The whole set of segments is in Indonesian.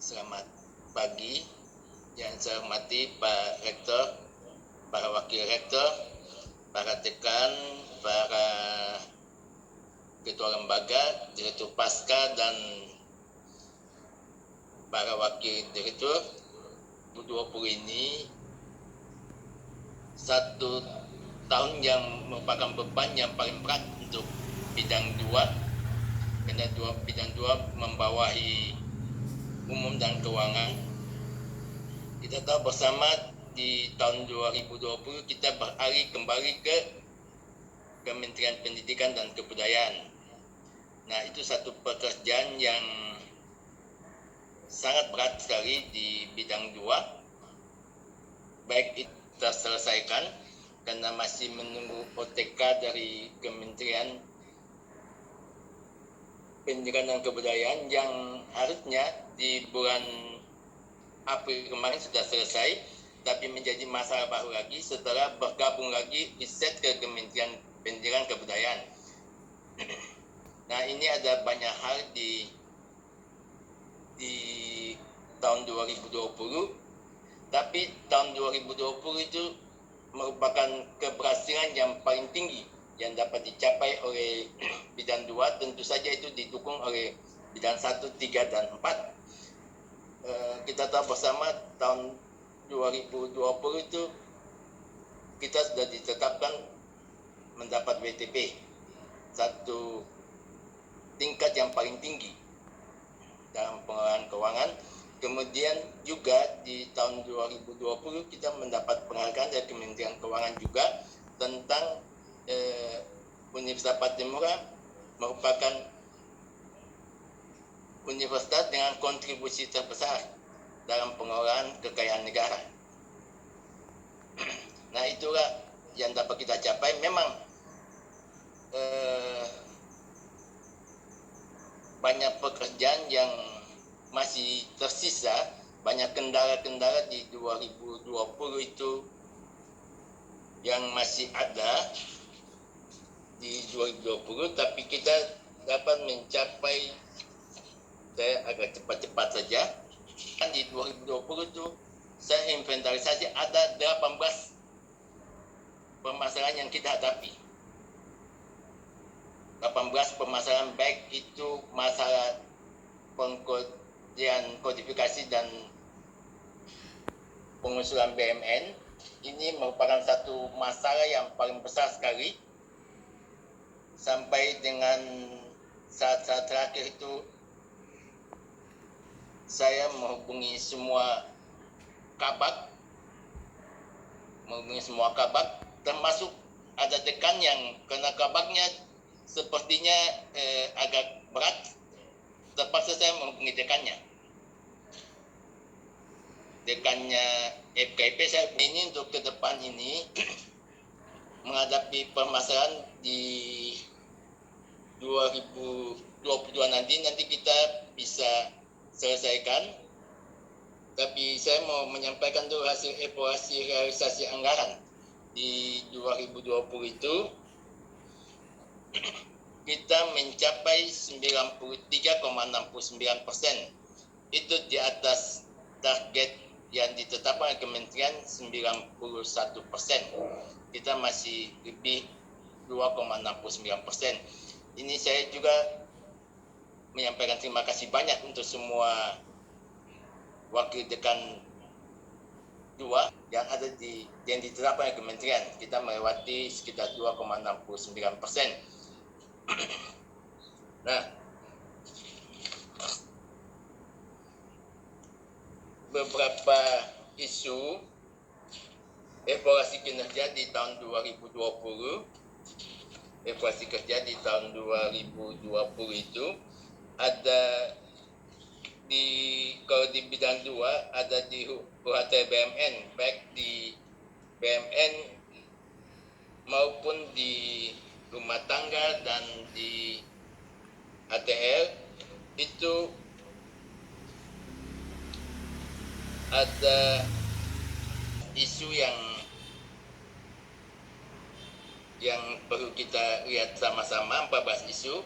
Selamat pagi yang saya hormati Pak Rektor, para Wakil Rektor, para dekan, para ketua lembaga, direktur pasca, dan para wakil direktur. 2020 ini satu tahun yang merupakan beban yang paling berat untuk bidang 2, karena bidang 2 membawahi umum dan keuangan. Kita tahu bersama di tahun 2020 kita beralih kembali ke Kementerian Pendidikan dan Kebudayaan. Nah, itu satu pekerjaan yang sangat berat sekali di bidang 2. Baik itu terselesaikan karena masih menunggu OTK dari Kementerian Pendidikan dan Kebudayaan yang harusnya di bulan April kemarin sudah selesai, tapi menjadi masalah baru lagi setelah bergabung lagi riset ke Kementerian Pendidikan Kebudayaan. Nah, ini ada banyak hal di tahun 2020, tapi tahun 2020 itu merupakan keberhasilan yang paling tinggi yang dapat dicapai oleh bidang 2. Tentu saja itu didukung oleh bidang 1, 3, dan 4. Kita tahu bersama tahun 2020 itu kita sudah ditetapkan mendapat WTP, satu tingkat yang paling tinggi dalam pengelolaan keuangan. Kemudian juga di tahun 2020 kita mendapat penghargaan dari Kementerian Keuangan juga tentang Universitas Patimura merupakan universitas dengan kontribusi terbesar dalam pengelolaan kekayaan negara. Nah, itulah yang dapat kita capai. Memang banyak pekerjaan yang masih tersisa, banyak kendala-kendala di 2020 itu yang masih ada di 2020, tapi kita dapat mencapai, saya agak cepat-cepat saja. Di 2020 itu saya inventarisasi ada 18 permasalahan yang kita hadapi. 18 permasalahan, baik itu masalah pengkajian kodifikasi dan pengusulan BMN. Ini merupakan satu masalah yang paling besar sekali. Sampai dengan saat-saat terakhir itu saya menghubungi semua kabak, termasuk ada dekan yang kena kabaknya sepertinya agak berat. Terpaksa saya menghubungi dekannya FKIP. Saya ini untuk ke depan ini menghadapi permasalahan di 2022 nanti kita bisa selesaikan. Tapi saya mau menyampaikan dulu hasil evaluasi realisasi anggaran di 2020 itu kita mencapai 93,69%. Itu di atas target yang ditetapkan oleh Kementerian 91%. Kita masih lebih 2,69%. Ini saya juga menyampaikan terima kasih banyak untuk semua wakil dekan 2 yang ada yang ditetapkan oleh Kementerian. Kita melewati sekitar 2,69%. Nah, beberapa isu evaluasi kinerja di tahun 2020, evaluasi kerja di tahun 2020 itu ada kalau di bidang 2 ada di UHT BMN, baik di BMN maupun di rumah tangga dan di ATL. Itu ada isu yang perlu kita lihat sama-sama, 14 isu.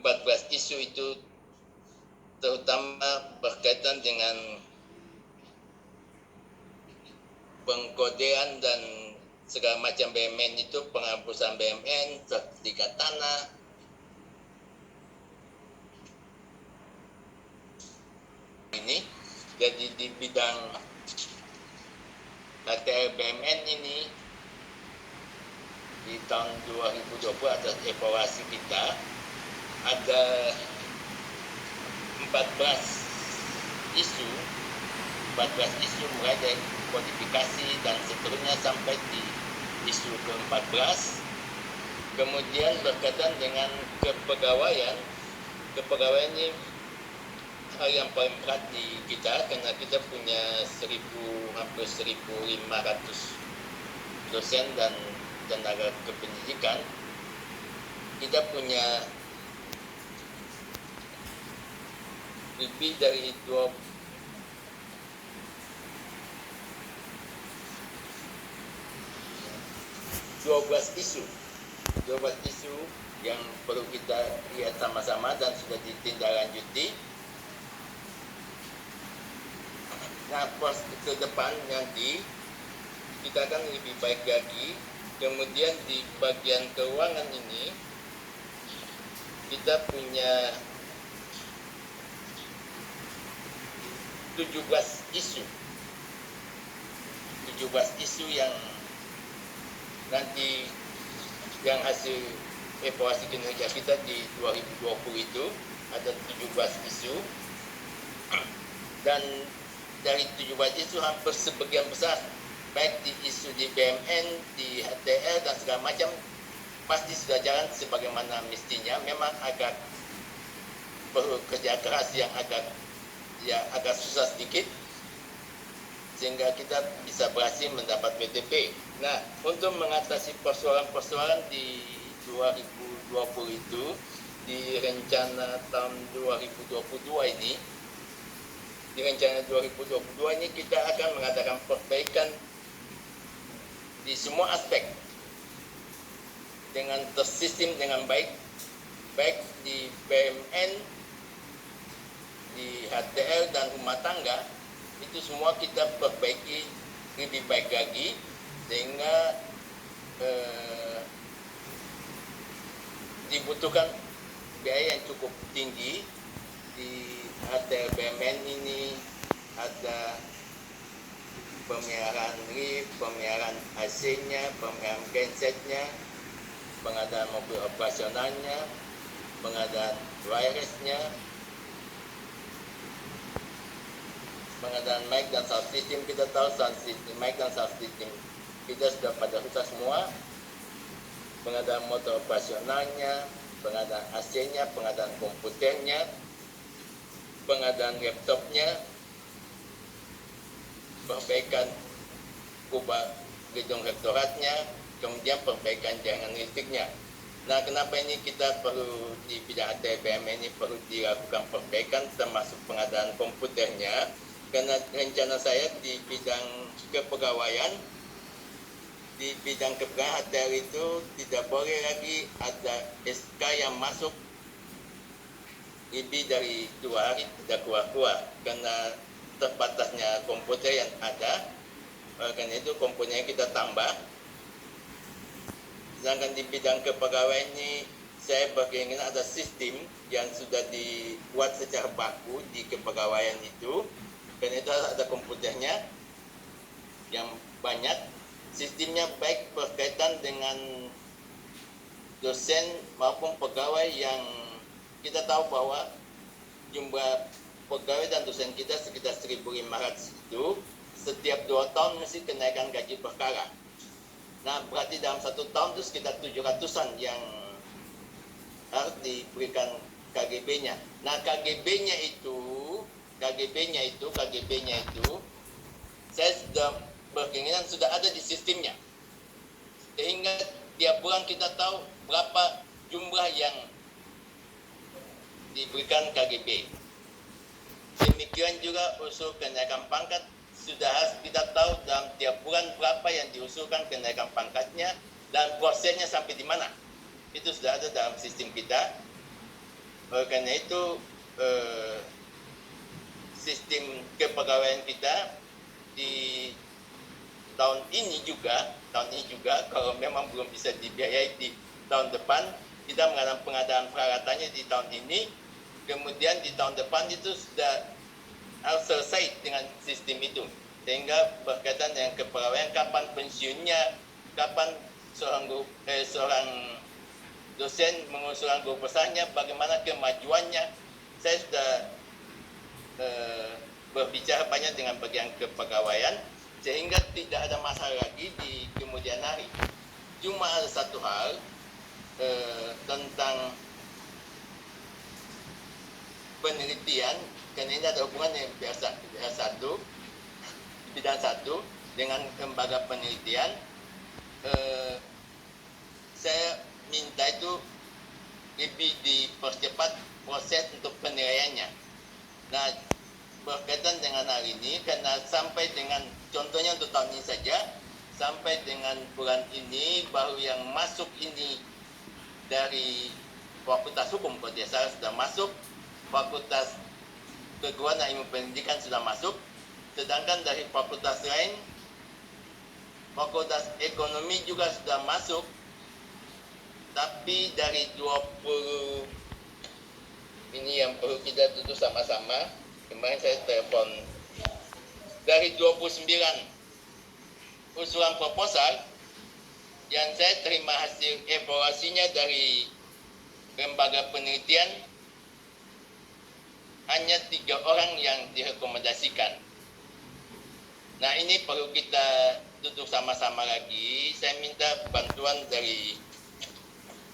14 isu itu terutama berkaitan dengan pengkodean dan segala macam BUMN itu, penghapusan BUMN, sertifikat tanah, ini. Jadi di bidang HTL BUMN ini di tahun 2020 atas evaluasi kita ada 14 isu mulai dari kodifikasi dan seterusnya sampai di isu ke-14. Kemudian berkaitan dengan kepegawaian ini hal yang paling berat di kita, karena kita punya hampir 1.500 dosen dan tenaga kependidikan. Kita punya lebih dari 12 isu yang perlu kita lihat sama-sama dan sudah ditindaklanjuti. Nah, ke depan nanti kita akan lebih baik lagi. Kemudian di bagian keuangan ini kita punya 17 isu yang nanti yang hasil evaluasi kinerja kita di 2020 itu ada 17 isu, dan dari 17 isu hampir sebagian besar baik di isu di BUMN, di HTL dan segala macam pasti sudah jalan sebagaimana mestinya. Memang agak perlu kerja keras yang agak susah sedikit sehingga kita bisa berhasil mendapat WTP. Nah, untuk mengatasi persoalan-persoalan di 2020 itu, di rencana tahun 2022 ini, kita akan mengadakan perbaikan di semua aspek dengan tersistem dengan baik di BUMN, di HTL dan rumah tangga. Itu semua kita perbaiki lebih baik lagi, sehingga dibutuhkan biaya yang cukup tinggi. Di HTL BUMN ini ada pemeliharaan lift, pemeliharaan AC-nya, pemeliharaan gensetnya, pengadaan mobil operasionalnya, pengadaan wireless-nya, pengadaan mic dan sound system. Kita tahu sound system, mic dan sound system kita sudah pada rusak semua. Pengadaan motor operasionalnya, pengadaan AC-nya, pengadaan komputernya, pengadaan laptopnya, perbaikan kubah gedung rektoratnya, kemudian perbaikan jaringan listriknya. Nah, kenapa ini kita perlu di bidang ATBM ini perlu dilakukan perbaikan, termasuk pengadaan komputernya? Karena rencana saya di bidang kepegawaian, HTL itu tidak boleh lagi ada SK yang masuk lebih dari 2 hari tidak keluar karena terbatasnya komputer yang ada. Karena itu komputernya kita tambah. Sedangkan di bidang kepegawaian ini saya berkeinginan ada sistem yang sudah dibuat secara baku di kepegawaian itu. Karena itu ada komputernya yang banyak, sistemnya baik berkaitan dengan dosen maupun pegawai, yang kita tahu bahwa jumlah pegawai dan dosen kita sekitar 1.500 itu setiap 2 tahun mesti kenaikan gaji berkala. Nah, berarti dalam 1 tahun itu sekitar 700-an yang harus diberikan KGB-nya. Nah, KGB-nya itu saya sudah berkeinginan sudah ada di sistemnya, sehingga tiap bulan kita tahu berapa jumlah yang diberikan KGB. Demikian juga usul kenaikan pangkat sudah harus kita tahu dalam tiap bulan berapa yang diusulkan kenaikan pangkatnya dan prosesnya sampai di mana. Itu sudah ada dalam sistem kita. Oleh karena itu sistem kepegawaian kita di tahun ini juga kalau memang belum bisa dibiayai di tahun depan, kita mengadakan pengadaan peralatannya di tahun ini, kemudian di tahun depan itu sudah harus selesai dengan sistem itu, sehingga berkaitan dengan kepegawaian, kapan pensiunnya, kapan seorang dosen mengusulkan guru besarnya, bagaimana kemajuannya. Saya sudah berbicara banyak dengan bagian kepegawaian, sehingga tidak ada masalah lagi di kemudian hari. Cuma ada satu hal tentang penelitian, karena ini ada hubungan dengan bidang satu dengan lembaga penelitian. Saya minta itu lebih dipercepat proses untuk penilaiannya. Nah, berkaitan dengan hal ini, karena sampai dengan contohnya untuk tahun ini saja, sampai dengan bulan ini baru yang masuk ini dari Fakultas Hukum, kalau tidak salah sudah masuk, Fakultas Keguruan dan Ilmu Pendidikan sudah masuk, sedangkan dari fakultas lain, Fakultas Ekonomi juga sudah masuk, tapi dari 20 ini yang perlu kita tutup sama-sama. Kemarin saya telepon dari 29 usulan proposal yang saya terima hasil evaluasinya dari lembaga penelitian, hanya 3 orang yang direkomendasikan. Nah, ini perlu kita duduk sama-sama lagi. Saya minta bantuan dari,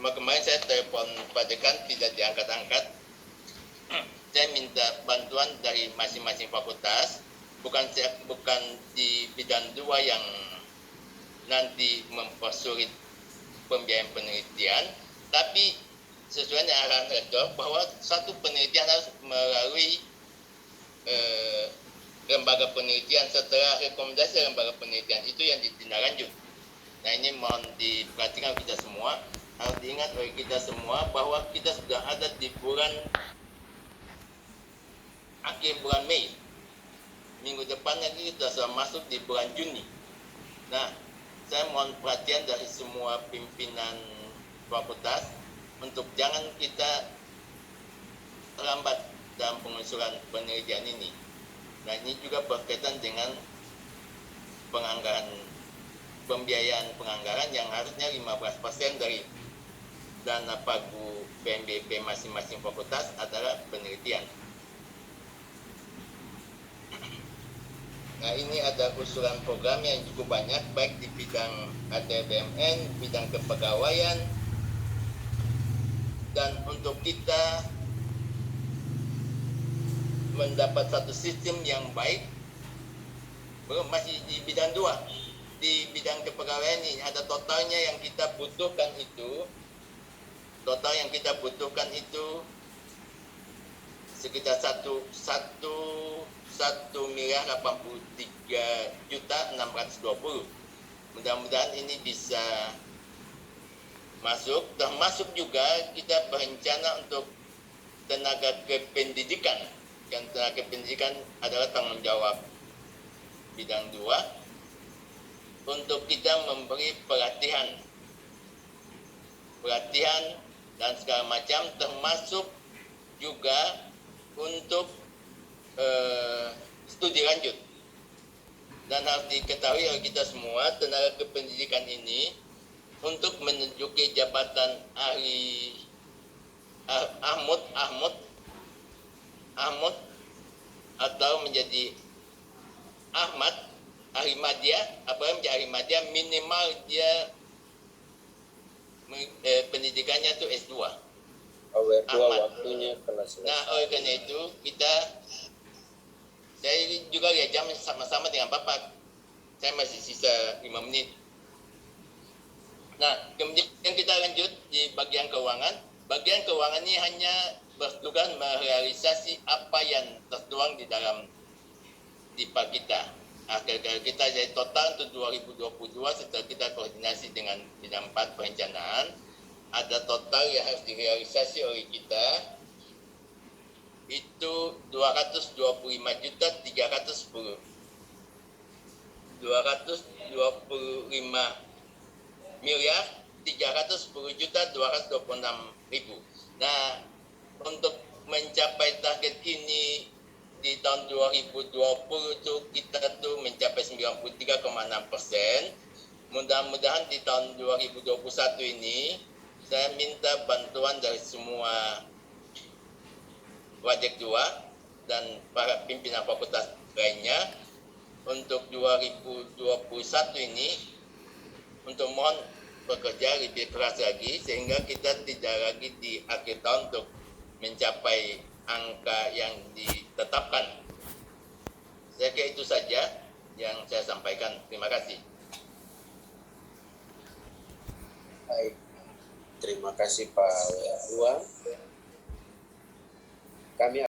kemarin saya telepon Pak Dekan tidak diangkat-angkat. Saya minta bantuan dari masing-masing fakultas, bukan di bidang 2 yang nanti mempersulit pembiayaan penelitian, tapi sesuai dengan arahan rektor bahwa satu penelitian harus melalui lembaga penelitian. Setelah rekomendasi lembaga penelitian itu yang ditindaklanjut. Nah, ini mohon diperhatikan kita semua, harus diingat oleh kita semua bahwa kita sudah ada di akhir bulan Mei. Minggu depan lagi kita sudah masuk di bulan Juni. Nah, saya mohon perhatian dari semua pimpinan fakultas untuk jangan kita terlambat dalam pengusulan penelitian ini. Nah, ini juga berkaitan dengan pembiayaan penganggaran yang harusnya 15% dari dana pagu PNBP masing-masing fakultas adalah penelitian. Nah, ini ada usulan program yang cukup banyak, baik di bidang ATBMN, bidang kepegawaian, dan untuk kita mendapat satu sistem yang baik, belum masih di bidang 2. Di bidang kepegawaian ini ada totalnya yang kita butuhkan itu, sekitar 1.083.620. Mudah-mudahan ini bisa masuk. Termasuk juga kita berencana untuk tenaga kependidikan. Dan tenaga kependidikan adalah tanggung jawab bidang 2 untuk kita memberi pelatihan dan segala macam, termasuk juga untuk studi lanjut. Dan harus diketahui oleh kita semua, tenaga kependidikan ini untuk menduduki jabatan ahli Ahmud atau menjadi Ahmad ahli madya, apalagi menjadi ahli madya, minimal dia pendidikannya itu S2. Oleh waktunya kelas. Nah, oleh karena itu saya juga lihat jam sama-sama dengan Bapak. Saya masih sisa 5 menit. Nah, kemudian kita lanjut di bagian keuangan. Bagian keuangan ini hanya bertugas merealisasi apa yang tertuang di dalam DIPA kita. Akhir kita jadi total untuk 2022 setelah kita koordinasi dengan bidang 4 perencanaan, ada total yang harus direalisasi oleh kita itu 225.310. 225.310.226.000. Nah, untuk mencapai target ini di tahun 2020 itu kita tuh mencapai 93,6%. Mudah-mudahan di tahun 2021 ini saya minta bantuan dari semua Wajek 2 dan para pimpinan fakultas lainnya untuk 2021 ini untuk mohon bekerja lebih keras lagi sehingga kita tidak lagi di akhir tahun untuk mencapai angka yang ditetapkan. Saya kira itu saja yang saya sampaikan. Terima kasih. Baik. Terima kasih Pak WA2. Kami